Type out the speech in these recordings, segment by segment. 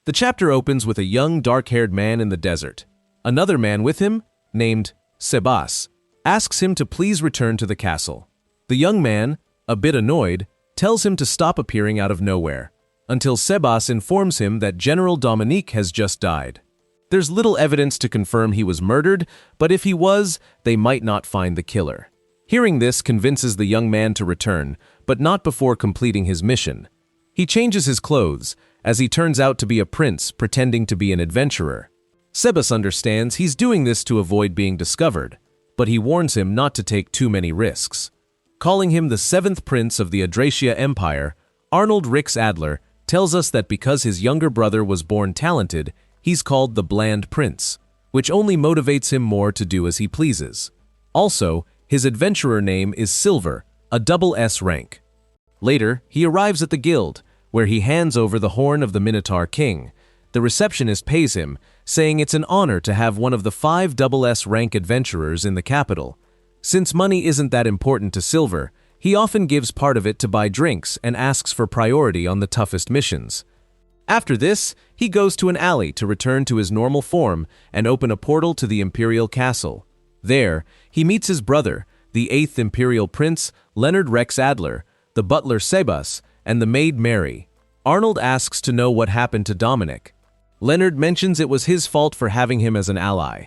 The chapter opens with a young, dark-haired man in the desert. Another man with him, named Sebas, asks him to please return to the castle. The young man, a bit annoyed, tells him to stop appearing out of nowhere, until Sebas informs him that General Dominique has just died. There's little evidence to confirm he was murdered, but if he was, they might not find the killer. Hearing this convinces the young man to return, but not before completing his mission. He changes his clothes, as he turns out to be a prince pretending to be an adventurer. Sebas understands he's doing this to avoid being discovered, but he warns him not to take too many risks. Calling him the seventh prince of the Adracia Empire, Arnold Rix Adler tells us that because his younger brother was born talented, he's called the Bland Prince, which only motivates him more to do as he pleases. Also, his adventurer name is Silver, a double S rank. Later, he arrives at the guild, where he hands over the horn of the Minotaur King. The receptionist pays him, saying it's an honor to have one of the 5 double S rank adventurers in the capital. Since money isn't that important to Silver, he often gives part of it to buy drinks and asks for priority on the toughest missions. After this, he goes to an alley to return to his normal form and open a portal to the Imperial Castle. There, he meets his brother, the 8th Imperial Prince, Leonard Rex Adler, the butler Sebas, and the maid Mary. Arnold asks to know what happened to Dominic. Leonard mentions it was his fault for having him as an ally.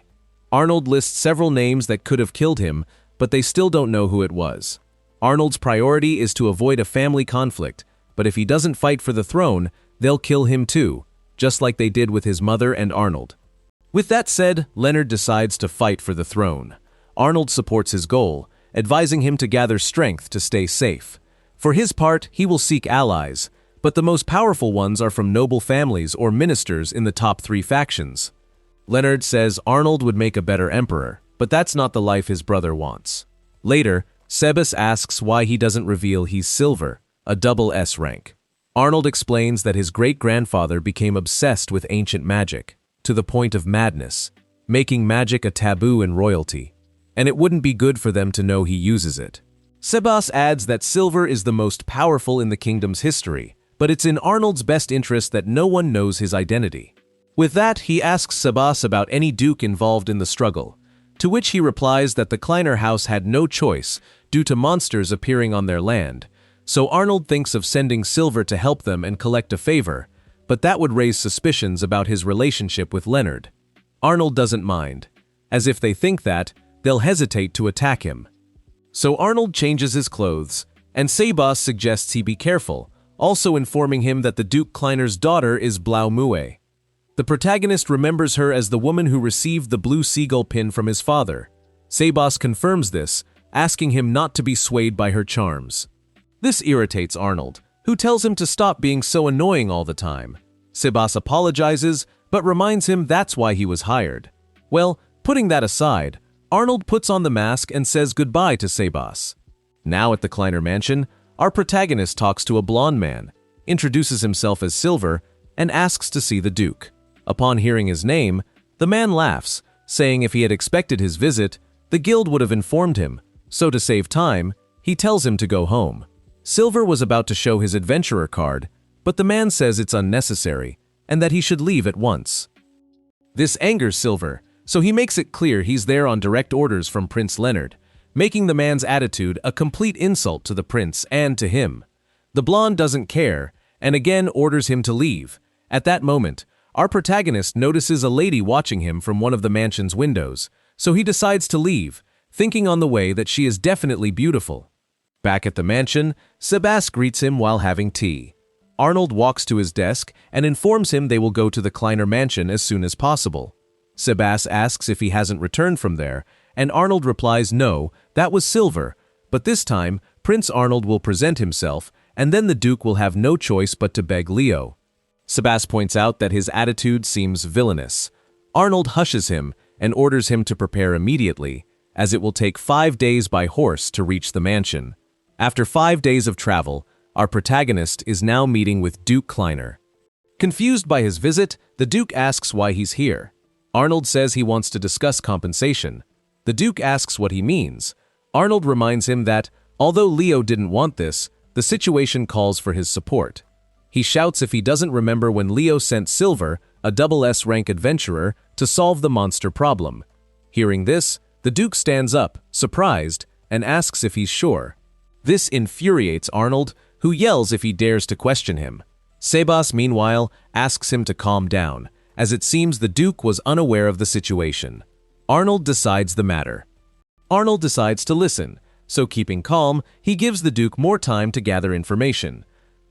Arnold lists several names that could have killed him, but they still don't know who it was. Arnold's priority is to avoid a family conflict, but if he doesn't fight for the throne, they'll kill him too, just like they did with his mother and Arnold. With that said, Leonard decides to fight for the throne. Arnold supports his goal, advising him to gather strength to stay safe. For his part, he will seek allies, but the most powerful ones are from noble families or ministers in the top 3 factions. Leonard says Arnold would make a better emperor, but that's not the life his brother wants. Later, Sebas asks why he doesn't reveal he's Silver, a double S rank. Arnold explains that his great-grandfather became obsessed with ancient magic, to the point of madness, making magic a taboo in royalty, and it wouldn't be good for them to know he uses it. Sebas adds that Silver is the most powerful in the kingdom's history, but it's in Arnold's best interest that no one knows his identity. With that, he asks Sebas about any duke involved in the struggle, to which he replies that the Kleiner house had no choice due to monsters appearing on their land, so Arnold thinks of sending Silver to help them and collect a favor, but that would raise suspicions about his relationship with Leonard. Arnold doesn't mind, as if they think that, they'll hesitate to attack him. So Arnold changes his clothes, and Sebas suggests he be careful, also informing him that the Duke Kleiner's daughter is Blau Mue. The protagonist remembers her as the woman who received the blue seagull pin from his father. Sebas confirms this, asking him not to be swayed by her charms. This irritates Arnold, who tells him to stop being so annoying all the time. Sebas apologizes, but reminds him that's why he was hired. Well, putting that aside, Arnold puts on the mask and says goodbye to Sebas. Now at the Kleiner mansion, our protagonist talks to a blonde man, introduces himself as Silver, and asks to see the Duke. Upon hearing his name, the man laughs, saying if he had expected his visit, the guild would have informed him, so to save time, he tells him to go home. Silver was about to show his adventurer card, but the man says it's unnecessary, and that he should leave at once. This angers Silver, so he makes it clear he's there on direct orders from Prince Leonard, making the man's attitude a complete insult to the prince and to him. The blonde doesn't care, and again orders him to leave. At that moment, our protagonist notices a lady watching him from one of the mansion's windows, so he decides to leave, thinking on the way that she is definitely beautiful. Back at the mansion, Sebas greets him while having tea. Arnold walks to his desk and informs him they will go to the Kleiner mansion as soon as possible. Sebas asks if he hasn't returned from there, and Arnold replies no, that was Silver, but this time, Prince Arnold will present himself, and then the Duke will have no choice but to beg Leo. Sebas points out that his attitude seems villainous. Arnold hushes him and orders him to prepare immediately, as it will take 5 days by horse to reach the mansion. After 5 days of travel, our protagonist is now meeting with Duke Kleiner. Confused by his visit, the Duke asks why he's here. Arnold says he wants to discuss compensation. The Duke asks what he means. Arnold reminds him that, although Leo didn't want this, the situation calls for his support. He shouts if he doesn't remember when Leo sent Silver, a double S rank adventurer, to solve the monster problem. Hearing this, the Duke stands up, surprised, and asks if he's sure. This infuriates Arnold, who yells if he dares to question him. Sebas, meanwhile, asks him to calm down, as it seems the Duke was unaware of the situation. Arnold decides the matter. Arnold decides to listen, so keeping calm, he gives the Duke more time to gather information.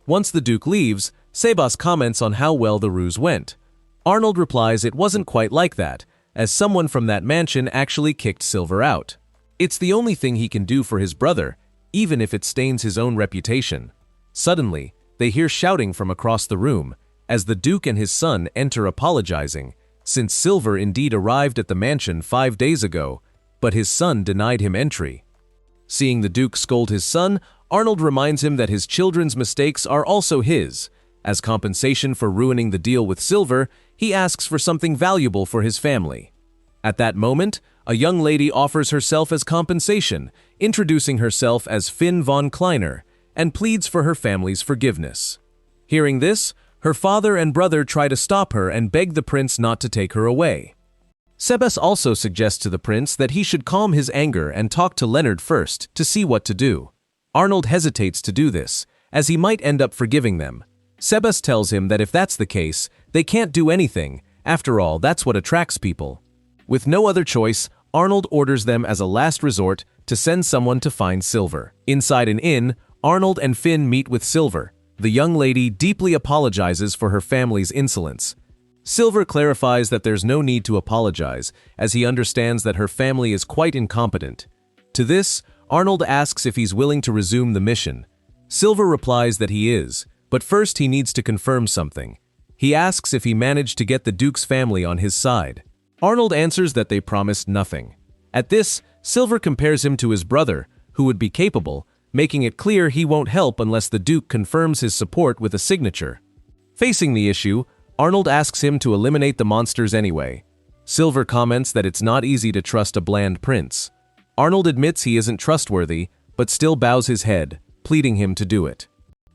Once the Duke leaves, Sebas comments on how well the ruse went. Arnold replies it wasn't quite like that, as someone from that mansion actually kicked Silver out. It's the only thing he can do for his brother, even if it stains his own reputation. Suddenly, they hear shouting from across the room, as the Duke and his son enter apologizing, since Silver indeed arrived at the mansion 5 days ago, but his son denied him entry. Seeing the Duke scold his son, Arnold reminds him that his children's mistakes are also his. As compensation for ruining the deal with Silver, he asks for something valuable for his family. At that moment, a young lady offers herself as compensation, introducing herself as Finn von Kleiner, and pleads for her family's forgiveness. Hearing this, her father and brother try to stop her and beg the prince not to take her away. Sebas also suggests to the prince that he should calm his anger and talk to Leonard first to see what to do. Arnold hesitates to do this, as he might end up forgiving them. Sebas tells him that if that's the case, they can't do anything. After all, that's what attracts people. With no other choice, Arnold orders them as a last resort to send someone to find Silver. Inside an inn, Arnold and Finn meet with Silver. The young lady deeply apologizes for her family's insolence. Silver clarifies that there's no need to apologize, as he understands that her family is quite incompetent. To this, Arnold asks if he's willing to resume the mission. Silver replies that he is, but first he needs to confirm something. He asks if he managed to get the Duke's family on his side. Arnold answers that they promised nothing. At this, Silver compares him to his brother, who would be capable, making it clear he won't help unless the Duke confirms his support with a signature. Facing the issue, Arnold asks him to eliminate the monsters anyway. Silver comments that it's not easy to trust a bland prince. Arnold admits he isn't trustworthy, but still bows his head, pleading him to do it.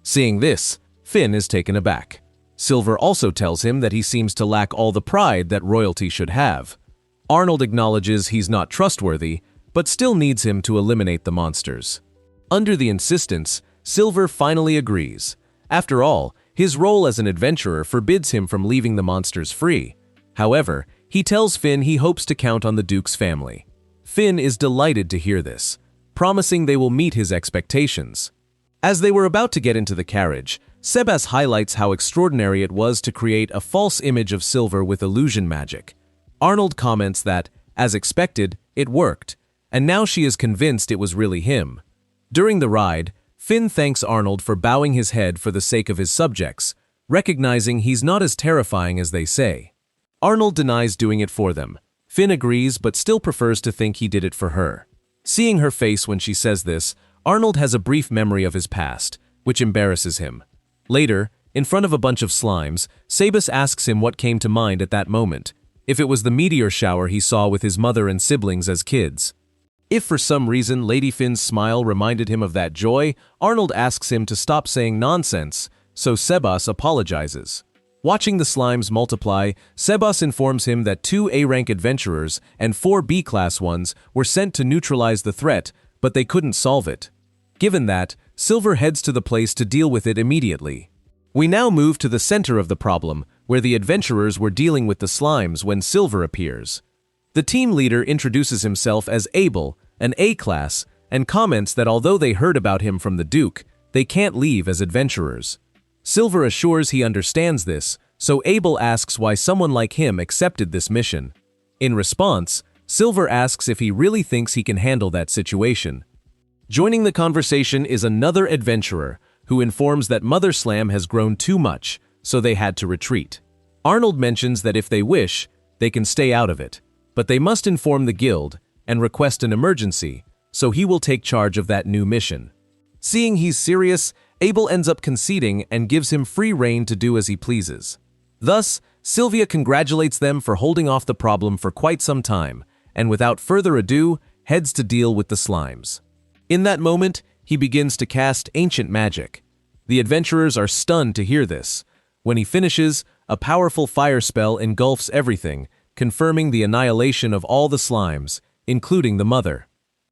Seeing this, Finn is taken aback. Silver also tells him that he seems to lack all the pride that royalty should have. Arnold acknowledges he's not trustworthy, but still needs him to eliminate the monsters. Under the insistence, Silver finally agrees. After all, his role as an adventurer forbids him from leaving the monsters free. However, he tells Finn he hopes to count on the Duke's family. Finn is delighted to hear this, promising they will meet his expectations. As they were about to get into the carriage, Sebas highlights how extraordinary it was to create a false image of Silver with illusion magic. Arnold comments that, as expected, it worked, and now she is convinced it was really him. During the ride, Finn thanks Arnold for bowing his head for the sake of his subjects, recognizing he's not as terrifying as they say. Arnold denies doing it for them. Finn agrees but still prefers to think he did it for her. Seeing her face when she says this, Arnold has a brief memory of his past, which embarrasses him. Later, in front of a bunch of slimes, Sebas asks him what came to mind at that moment, if it was the meteor shower he saw with his mother and siblings as kids. If for some reason Lady Finn's smile reminded him of that joy, Arnold asks him to stop saying nonsense, so Sebas apologizes. Watching the slimes multiply, Sebas informs him that 2 A-rank adventurers and 4 B-class ones were sent to neutralize the threat, but they couldn't solve it. Given that, Silver heads to the place to deal with it immediately. We now move to the center of the problem, where the adventurers were dealing with the slimes when Silver appears. The team leader introduces himself as Abel, an A-class, and comments that although they heard about him from the Duke, they can't leave as adventurers. Silver assures he understands this, so Abel asks why someone like him accepted this mission. In response, Silver asks if he really thinks he can handle that situation. Joining the conversation is another adventurer, who informs that Mother Slam has grown too much, so they had to retreat. Arnold mentions that if they wish, they can stay out of it, but they must inform the guild and request an emergency, so he will take charge of that new mission. Seeing he's serious, Abel ends up conceding and gives him free rein to do as he pleases. Thus, Sylvia congratulates them for holding off the problem for quite some time, and without further ado, heads to deal with the slimes. In that moment, he begins to cast ancient magic. The adventurers are stunned to hear this. When he finishes, a powerful fire spell engulfs everything, confirming the annihilation of all the slimes, including the mother.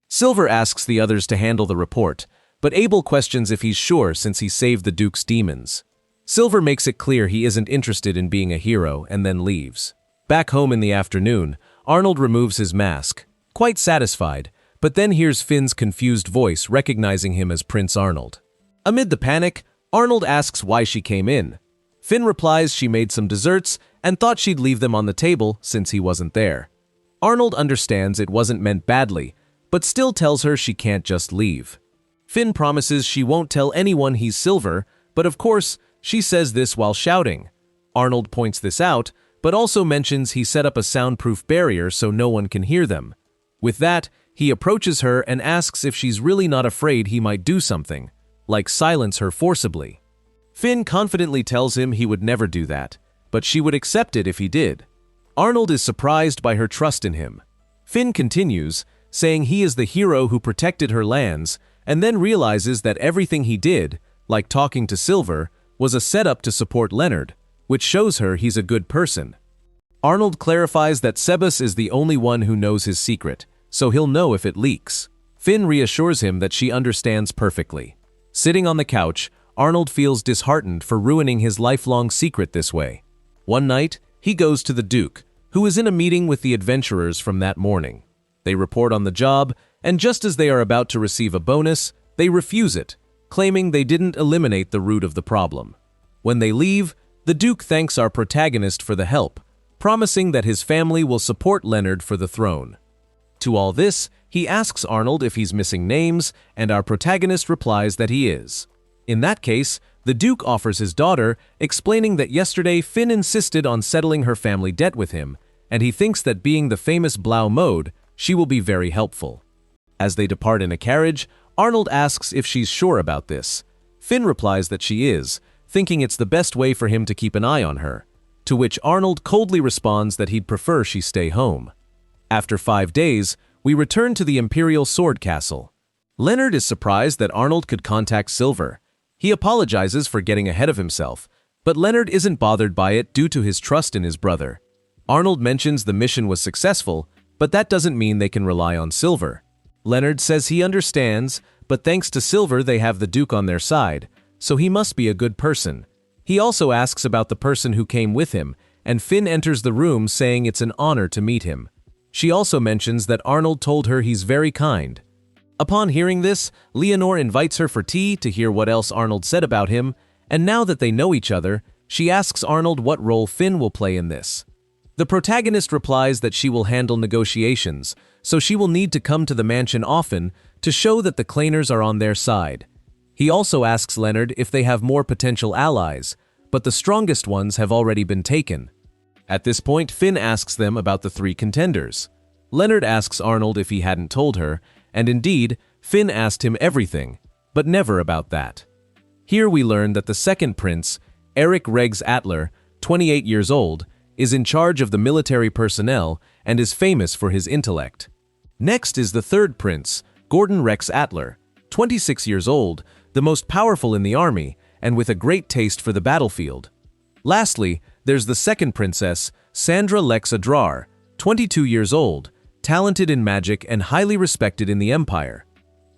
Silver asks the others to handle the report, but Abel questions if he's sure since he saved the Duke's demons. Silver makes it clear he isn't interested in being a hero and then leaves. Back home in the afternoon, Arnold removes his mask, quite satisfied, but then hears Finn's confused voice recognizing him as Prince Arnold. Amid the panic, Arnold asks why she came in. Finn replies she made some desserts and thought she'd leave them on the table since he wasn't there. Arnold understands it wasn't meant badly, but still tells her she can't just leave. Finn promises she won't tell anyone he's Silver, but of course, she says this while shouting. Arnold points this out, but also mentions he set up a soundproof barrier so no one can hear them. With that, he approaches her and asks if she's really not afraid he might do something, like silence her forcibly. Finn confidently tells him he would never do that, but she would accept it if he did. Arnold is surprised by her trust in him. Finn continues, saying he is the hero who protected her lands, and then realizes that everything he did, like talking to Silver, was a setup to support Leonard, which shows her he's a good person. Arnold clarifies that Sebas is the only one who knows his secret, so he'll know if it leaks. Finn reassures him that she understands perfectly. Sitting on the couch, Arnold feels disheartened for ruining his lifelong secret this way. One night, he goes to the Duke, who is in a meeting with the adventurers from that morning. They report on the job, and just as they are about to receive a bonus, they refuse it, claiming they didn't eliminate the root of the problem. When they leave, the Duke thanks our protagonist for the help, promising that his family will support Leonard for the throne. To all this, he asks Arnold if he's missing names, and our protagonist replies that he is. In that case, the Duke offers his daughter, explaining that yesterday Finn insisted on settling her family debt with him, and he thinks that being the famous Blau Mode, she will be very helpful. As they depart in a carriage, Arnold asks if she's sure about this. Finn replies that she is, thinking it's the best way for him to keep an eye on her, to which Arnold coldly responds that he'd prefer she stay home. After 5 days, we return to the Imperial Sword Castle. Leonard is surprised that Arnold could contact Silver. He apologizes for getting ahead of himself, but Leonard isn't bothered by it due to his trust in his brother. Arnold mentions the mission was successful, but that doesn't mean they can rely on Silver. Leonard says he understands, but thanks to Silver they have the Duke on their side, so he must be a good person. He also asks about the person who came with him, and Finn enters the room saying it's an honor to meet him. She also mentions that Arnold told her he's very kind. Upon hearing this, Leonore invites her for tea to hear what else Arnold said about him, and now that they know each other, she asks Arnold what role Finn will play in this. The protagonist replies that she will handle negotiations, so she will need to come to the mansion often to show that the Clainers are on their side. He also asks Leonard if they have more potential allies, but the strongest ones have already been taken. At this point, Finn asks them about the 3 contenders. Leonard asks Arnold if he hadn't told her, and indeed, Finn asked him everything, but never about that. Here we learn that the second prince, Eric Regs Atler, 28 years old, is in charge of the military personnel and is famous for his intellect. Next is the third prince, Gordon Rex Atler, 26 years old, the most powerful in the army, and with a great taste for the battlefield. Lastly, there's the second princess, Sandra Lex Adrar, 22 years old, talented in magic and highly respected in the Empire.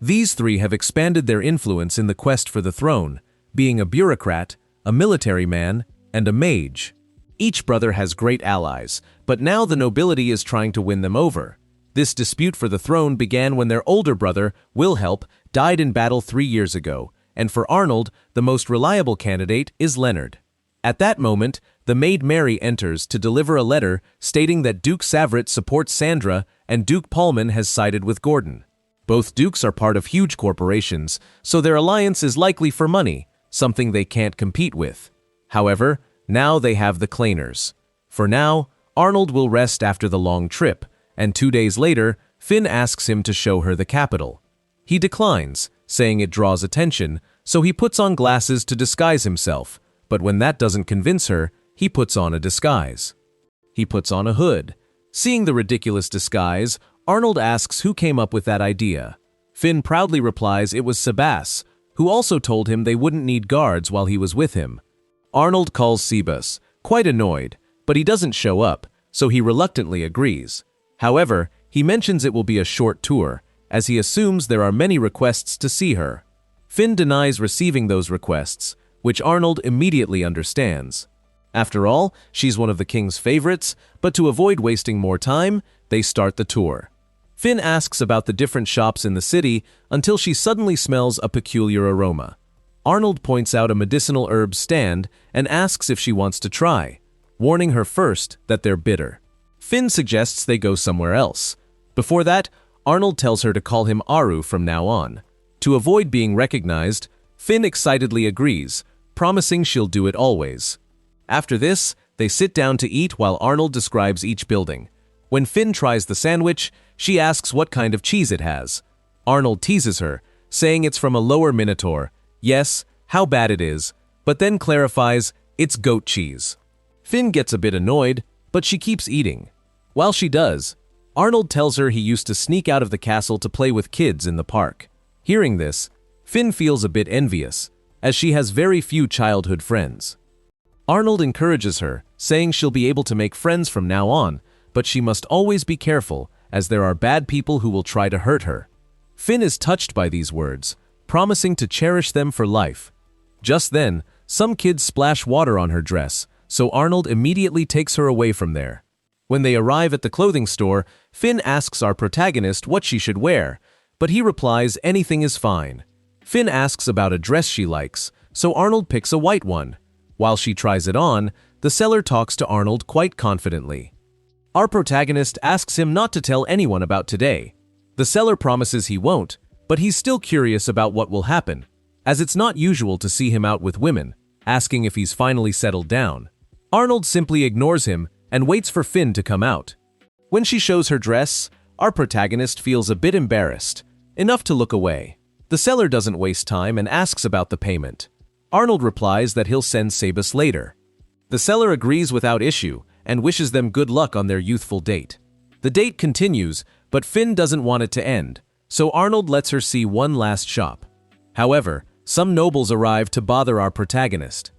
These 3 have expanded their influence in the quest for the throne, being a bureaucrat, a military man, and a mage. Each brother has great allies, but now the nobility is trying to win them over. This dispute for the throne began when their older brother, Wilhelm, died in battle 3 years ago, and for Arnold, the most reliable candidate is Leonard. At that moment, the maid Mary enters to deliver a letter stating that Duke Savrit supports Sandra and Duke Paulman has sided with Gordon. Both dukes are part of huge corporations, so their alliance is likely for money, something they can't compete with. However, now they have the Clainers. For now, Arnold will rest after the long trip, and 2 days later, Finn asks him to show her the capital. He declines, saying it draws attention, so he puts on glasses to disguise himself, but when that doesn't convince her, he puts on a disguise. He puts on a hood. Seeing the ridiculous disguise, Arnold asks who came up with that idea. Finn proudly replies it was Sebas, who also told him they wouldn't need guards while he was with him. Arnold calls Sebas, quite annoyed, but he doesn't show up, so he reluctantly agrees. However, he mentions it will be a short tour, as he assumes there are many requests to see her. Finn denies receiving those requests, which Arnold immediately understands. After all, she's one of the king's favorites, but to avoid wasting more time, they start the tour. Finn asks about the different shops in the city until she suddenly smells a peculiar aroma. Arnold points out a medicinal herb stand and asks if she wants to try, warning her first that they're bitter. Finn suggests they go somewhere else. Before that, Arnold tells her to call him Aru from now on. To avoid being recognized, Finn excitedly agrees, promising she'll do it always. After this, they sit down to eat while Arnold describes each building. When Finn tries the sandwich, she asks what kind of cheese it has. Arnold teases her, saying it's from a lower Minotaur. Yes, how bad it is, but then clarifies it's goat cheese. Finn gets a bit annoyed, but she keeps eating. While she does, Arnold tells her he used to sneak out of the castle to play with kids in the park. Hearing this, Finn feels a bit envious, as she has very few childhood friends. Arnold encourages her, saying she'll be able to make friends from now on, but she must always be careful, as there are bad people who will try to hurt her. Finn is touched by these words, promising to cherish them for life. Just then, some kids splash water on her dress, so Arnold immediately takes her away from there. When they arrive at the clothing store, Finn asks our protagonist what she should wear, but he replies anything is fine. Finn asks about a dress she likes, so Arnold picks a white one. While she tries it on, the seller talks to Arnold quite confidently. Our protagonist asks him not to tell anyone about today. The seller promises he won't, but he's still curious about what will happen, as it's not usual to see him out with women, asking if he's finally settled down. Arnold simply ignores him and waits for Finn to come out. When she shows her dress, our protagonist feels a bit embarrassed, enough to look away. The seller doesn't waste time and asks about the payment. Arnold replies that he'll send Sebas later. The seller agrees without issue and wishes them good luck on their youthful date. The date continues, but Finn doesn't want it to end, so Arnold lets her see one last shop. However, some nobles arrive to bother our protagonist.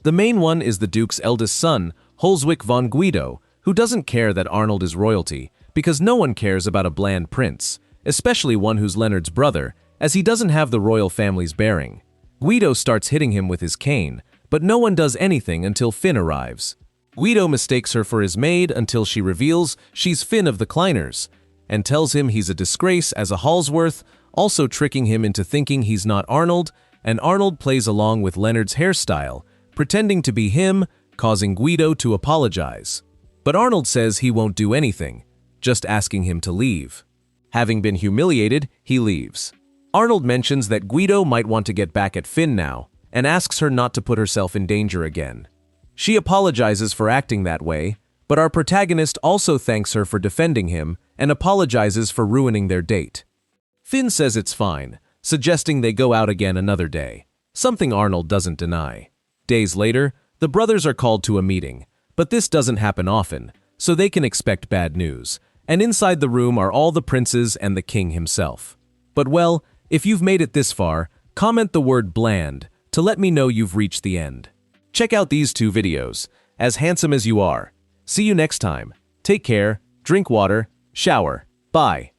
The main one is the Duke's eldest son, Holzwick von Guido, who doesn't care that Arnold is royalty, because no one cares about a bland prince, especially one who's Leonard's brother, as he doesn't have the royal family's bearing. Guido starts hitting him with his cane, but no one does anything until Finn arrives. Guido mistakes her for his maid until she reveals she's Finn of the Kleiners, and tells him he's a disgrace as a Halsworth, also tricking him into thinking he's not Arnold, and Arnold plays along with Leonard's hairstyle, pretending to be him, causing Guido to apologize. But Arnold says he won't do anything, just asking him to leave. Having been humiliated, he leaves. Arnold mentions that Guido might want to get back at Finn now, and asks her not to put herself in danger again. She apologizes for acting that way, but our protagonist also thanks her for defending him and apologizes for ruining their date. Finn says it's fine, suggesting they go out again another day, something Arnold doesn't deny. Days later, the brothers are called to a meeting, but this doesn't happen often, so they can expect bad news, and inside the room are all the princes and the king himself. But well, if you've made it this far, comment the word bland to let me know you've reached the end. Check out these 2 videos, as handsome as you are. See you next time. Take care, drink water, shower. Bye.